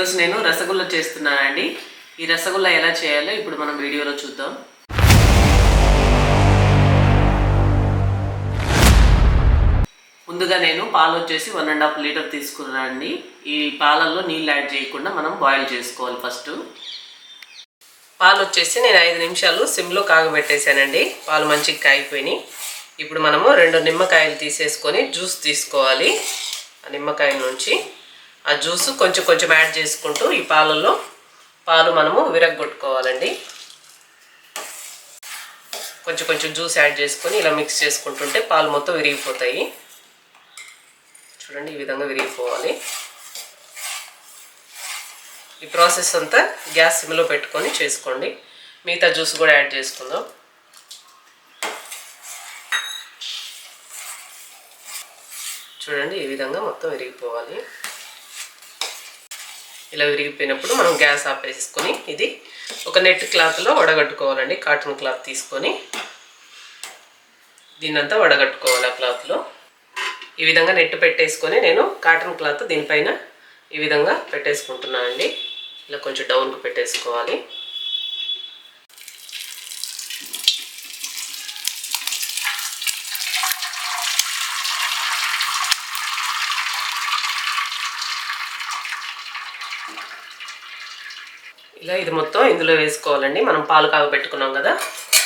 ఈరోజు నేను రసగుల్లా చేస్తున్నానండి. ఈ రసగుల్లా ఎలా చేయాలో ఇప్పుడు మనం వీడియోలో చూద్దాం. ముందుగా నేను పాలు వచ్చేసి 1.5 లీటర్ తీసుకున్నానండి. ఈ పాలల్లో నీళ్ళు యాడ్ చేయకుండా మనం బాయిల్ చేసుకోవాలి. ఫస్ట్ పాలు వచ్చేసి నేను 5 నిమిషాలు సిమ్లో కాగబెట్టేశానండి. పాలు మంచిగా కాగిపోయినాయి. ఇప్పుడు మనము 2 నిమ్మకాయలు తీసేసుకొని జ్యూస్ తీసుకోవాలి. ఆ నిమ్మకాయల నుంచి ఆ జ్యూస్ కొంచెం యాడ్ చేసుకుంటూ ఈ పాలల్లో పాలు మనము విరగొట్టుకోవాలండి. కొంచెం జ్యూస్ యాడ్ చేసుకొని ఇలా మిక్స్ చేసుకుంటుంటే పాలు మొత్తం విరిగిపోతాయి. చూడండి, ఈ విధంగా విరిగిపోవాలి. ఈ ప్రాసెస్ అంతా గ్యాస్ సిమ్లో పెట్టుకొని చేసుకోండి. మిగతా జ్యూస్ కూడా యాడ్ చేసుకుందాం. చూడండి, ఈ విధంగా మొత్తం విరిగిపోవాలి. ఇలా విరిగిపోయినప్పుడు మనం గ్యాస్ ఆపేసుకొని ఇది ఒక నెట్ క్లాత్లో వడగట్టుకోవాలండి. కాటన్ క్లాత్ తీసుకొని దీన్నంతా వడగట్టుకోవాలి. ఆ క్లాత్లో ఈ విధంగా నెట్ పెట్టేసుకొని నేను కాటన్ క్లాత్ దీనిపైన ఈ విధంగా పెట్టేసుకుంటున్నానండి. ఇలా కొంచెం డౌన్కి పెట్టేసుకోవాలి. ఇలా ఇది మొత్తం ఇందులో వేసుకోవాలండి. మనం పాలు కాగబెట్టుకున్నాం కదా,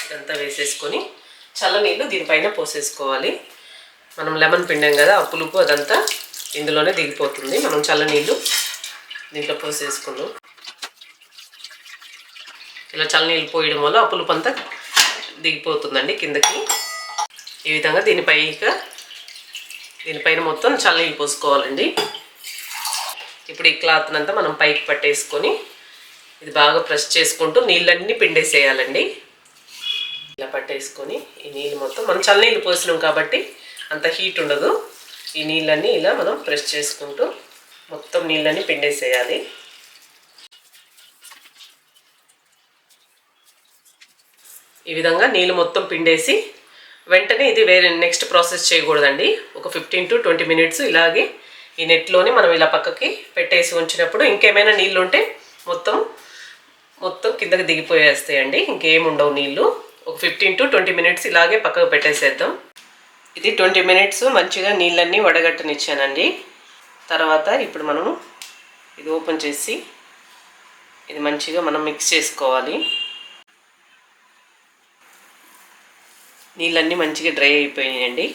ఇదంతా వేసేసుకొని చల్లనీళ్ళు దీనిపైన పోసేసుకోవాలి. మనం లెమన్ పిండాం కదా, ఆ పులుపు అదంతా ఇందులోనే దిగిపోతుంది. మనం చల్లనీళ్ళు దీంట్లో పోసేసుకుందాం. ఇలా చల్లనీళ్ళు పోయడం వల్ల ఆ పులుపు అంతా దిగిపోతుందండి కిందకి. ఈ విధంగా దీనిపైన మొత్తం చల్లనీళ్ళు పోసుకోవాలండి. ఇప్పుడు ఈ క్లాత్నంతా మనం పైకి పట్టేసుకొని ఇది బాగా ప్రెస్ చేసుకుంటూ నీళ్ళన్నీ పిండేసేయాలండి. ఇలా పట్టేసుకొని ఈ నీళ్ళు మొత్తం మనం చల్లనీళ్ళు పోసినాం కాబట్టి అంత హీట్ ఉండదు. ఈ నీళ్ళన్నీ ఇలా మనం ప్రెస్ చేసుకుంటూ మొత్తం నీళ్ళన్నీ పిండేసేయాలి. ఈ విధంగా నీళ్ళు మొత్తం పిండేసి వెంటనే ఇది వేరే నెక్స్ట్ ప్రాసెస్ చేయకూడదండి. ఒక 15 to 20 మినిట్స్ ఇలాగే ఈ నెట్లోని మనం ఇలా పక్కకి పెట్టేసి ఉంచినప్పుడు ఇంకేమైనా నీళ్ళు ఉంటే మొత్తం కిందకి దిగిపోయేస్తాయండి. ఇంకేం ఉండవు నీళ్ళు. ఒక 15 to 20 మినిట్స్ ఇలాగే పక్కకు పెట్టేసేద్దాం. ఇది 20 మినిట్స్ మంచిగా నీళ్ళన్నీ వడగట్టనిచ్చానండి. తర్వాత ఇప్పుడు మనము ఇది ఓపెన్ చేసి ఇది మంచిగా మనం మిక్స్ చేసుకోవాలి. నీళ్ళన్నీ మంచిగా డ్రై అయిపోయాయండి.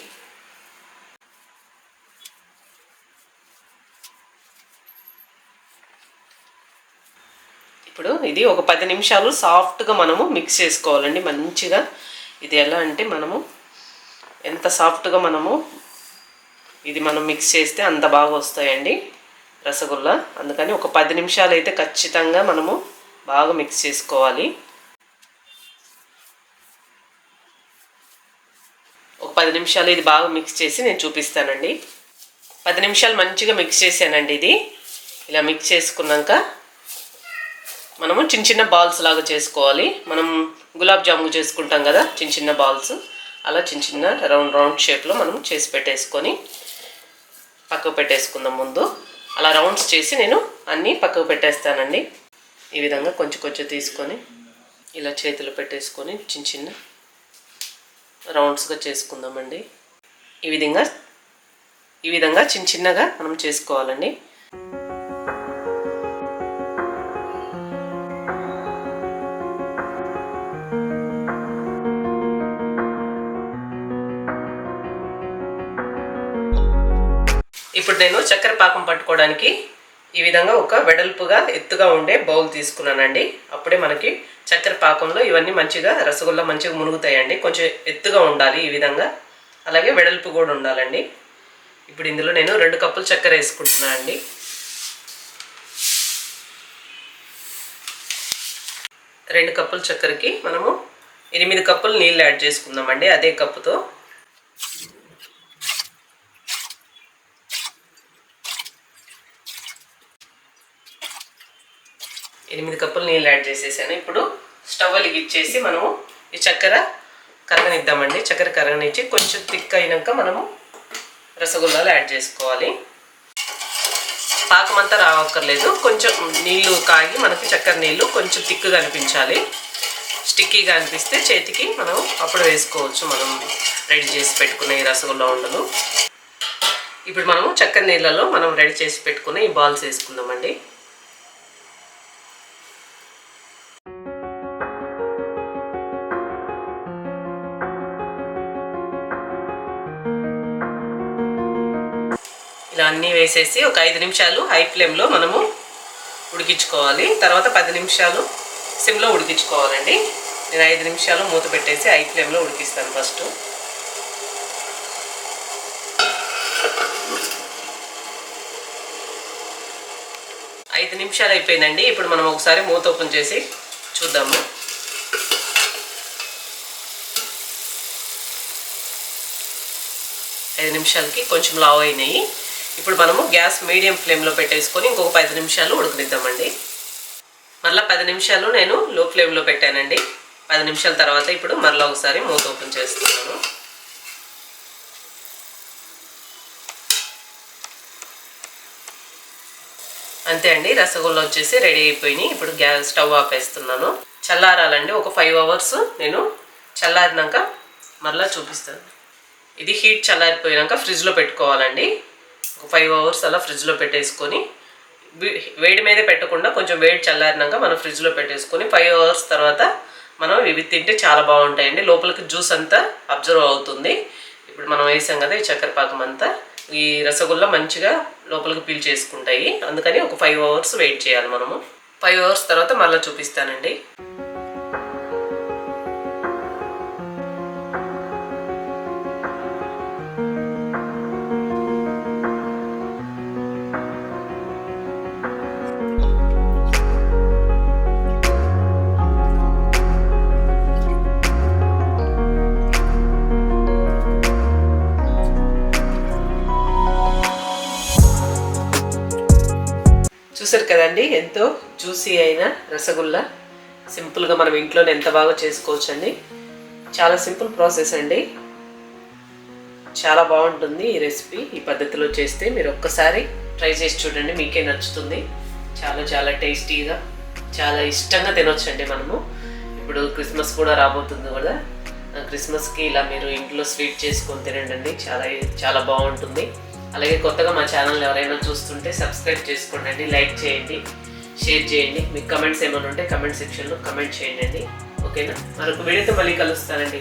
ఇప్పుడు ఇది ఒక 10 నిమిషాలు సాఫ్ట్గా మనము మిక్స్ చేసుకోవాలండి. మంచిగా ఇది ఎలా అంటే మనము ఎంత సాఫ్ట్గా మనము మిక్స్ చేస్తే అంత బాగా వస్తాయండి రసగుల్లా. అందుకని ఒక 10 నిమిషాలు అయితే ఖచ్చితంగా మనము బాగా మిక్స్ చేసుకోవాలి. ఒక 10 నిమిషాలు ఇది బాగా మిక్స్ చేసి నేను చూపిస్తానండి. 10 నిమిషాలు మంచిగా మిక్స్ చేశానండి. ఇది ఇలా మిక్స్ చేసుకున్నాక మనము చిన్న బాల్స్ లాగా చేసుకోవాలి. మనం గులాబ్ జామున్ చేసుకుంటాం కదా, చిన్న బాల్స్, అలా చిన్న రౌండ్ షేప్లో మనం చేసి పెట్టేసుకొని పక్కకు పెట్టేసుకుందాం. ముందు అలా రౌండ్స్ చేసి నేను అన్నీ పక్కకు పెట్టేస్తానండి. ఈ విధంగా కొంచెం తీసుకొని ఇలా చేతిలో పెట్టేసుకొని చిన్న రౌండ్స్గా చేసుకుందామండి. ఈ విధంగా చిన్నగా మనం చేసుకోవాలండి. ఇప్పుడు నేను చక్కెర పాకం పట్టుకోవడానికి ఈ విధంగా ఒక వెడల్పుగా ఎత్తుగా ఉండే బౌల్ తీసుకున్నానండి. అప్పుడే మనకి చక్కెర పాకంలో ఇవన్నీ మంచిగా రసగుల్లా మంచిగా మునుగుతాయండి. కొంచెం ఎత్తుగా ఉండాలి ఈ విధంగా, అలాగే వెడల్పు కూడా ఉండాలండి. ఇప్పుడు ఇందులో నేను 2 కప్పులు చక్కెర వేసుకుంటున్నాను అండి. 2 కప్పుల చక్కెరకి మనము 8 కప్పులు నీళ్ళు యాడ్ చేసుకుందామండి. అదే కప్పుతో 8 కప్పులు నీళ్ళు యాడ్ చేసేసాను. ఇప్పుడు స్టవ్ వెలిగించేసి మనము ఈ చక్కెర కరగనిద్దామండి. చక్కెర కరగనిచ్చి కొంచెం థిక్ అయినాక మనము రసగుల్లాలు యాడ్ చేసుకోవాలి. పాకం అంతా రావక్కర్లేదు, కొంచెం నీళ్లు కాగి మనకి చక్కెర నీళ్ళు కొంచెం తిక్కుగా అనిపించాలి. స్టిక్కీగా అనిపిస్తే చేతికి మనం అప్పుడు వేసుకోవచ్చు మనం రెడీ చేసి పెట్టుకునే ఈ రసగుల్లా ఉండలు. ఇప్పుడు మనము చక్కెర నీళ్ళలో మనం రెడీ చేసి పెట్టుకునే ఈ బాల్స్ వేసుకుందామండి. ఇలా అన్నీ వేసేసి ఒక 5 నిమిషాలు హై ఫ్లేమ్లో మనము ఉడికించుకోవాలి. తర్వాత 10 నిమిషాలు సిమ్లో ఉడికించుకోవాలండి. నేను 5 నిమిషాలు మూత పెట్టేసి హై ఫ్లేమ్లో ఉడికిస్తాను ఫస్ట్. ఐదు నిమిషాలు అయిపోయిందండి. ఇప్పుడు మనం ఒకసారి మూత ఓపెన్ చేసి చూద్దాము. ఐదు నిమిషాలకి కొంచెం లావ్ అయినాయి. ఇప్పుడు మనము గ్యాస్ మీడియం ఫ్లేమ్లో పెట్టేసుకొని ఇంకొక 10 నిమిషాలు ఉడకనిద్దామండి. మరలా 10 నిమిషాలు నేను లో ఫ్లేమ్లో పెట్టానండి. 10 నిమిషాల తర్వాత ఇప్పుడు మరలా ఒకసారి మూత ఓపెన్ చేస్తున్నాను. అంతే అండి, రసగుల్లా వచ్చేసి రెడీ అయిపోయినాయి. ఇప్పుడు గ్యాస్ స్టవ్ ఆపేస్తున్నాను. చల్లారాలండి, ఒక 5 అవర్స్ నేను చల్లారినాక మరలా చూపిస్తాను. ఇది హీట్ చల్లారిపోయినాక ఫ్రిడ్జ్లో పెట్టుకోవాలండి. ఒక 5 అవర్స్ అలా ఫ్రిడ్జ్లో పెట్టేసుకొని, వేడి మీద పెట్టకుండా కొంచెం వేడి చల్లారినాక మనం ఫ్రిడ్జ్లో పెట్టేసుకొని 5 అవర్స్ తర్వాత మనం ఇవి తింటే చాలా బాగుంటాయండి. లోపలికి జ్యూస్ అంతా అబ్జర్వ్ అవుతుంది. ఇప్పుడు మనం వేసాం కదా ఈ చక్కెర పాకం అంతా, ఈ రసగుల్లా మంచిగా లోపలికి పీల్ చేసుకుంటాయి. అందుకని ఒక 5 అవర్స్ వెయిట్ చేయాలి మనము. 5 అవర్స్ తర్వాత మళ్ళీ చూపిస్తానండి. చూసారు కదండి, ఎంతో జ్యూసీ అయిన రసగుల్లా సింపుల్గా మనం ఇంట్లోనే ఎంత బాగా చేసుకోవచ్చు అండి. చాలా సింపుల్ ప్రాసెస్ అండి, చాలా బాగుంటుంది ఈ రెసిపీ. ఈ పద్ధతిలో చేస్తే మీరు ఒక్కసారి ట్రై చేసి చూడండి, మీకే నచ్చుతుంది. చాలా చాలా టేస్టీగా, చాలా ఇష్టంగా తినొచ్చండి మనము. ఇప్పుడు క్రిస్మస్ కూడా రాబోతుంది కదా, క్రిస్మస్కి ఇలా మీరు ఇంట్లో స్వీట్ చేసుకొని తినండి, చాలా చాలా బాగుంటుంది. అలాగే కొత్తగా మా ఛానల్ ఎవరైనా చూస్తుంటే సబ్స్క్రైబ్ చేసుకోండి, లైక్ చేయండి, షేర్ చేయండి. మీకు కమెంట్స్ ఏమైనా ఉంటే కమెంట్ సెక్షన్లో కమెంట్ చేయండి. ఓకేనా, మరొక వీడియోతో మళ్ళీ కలుస్తానండి.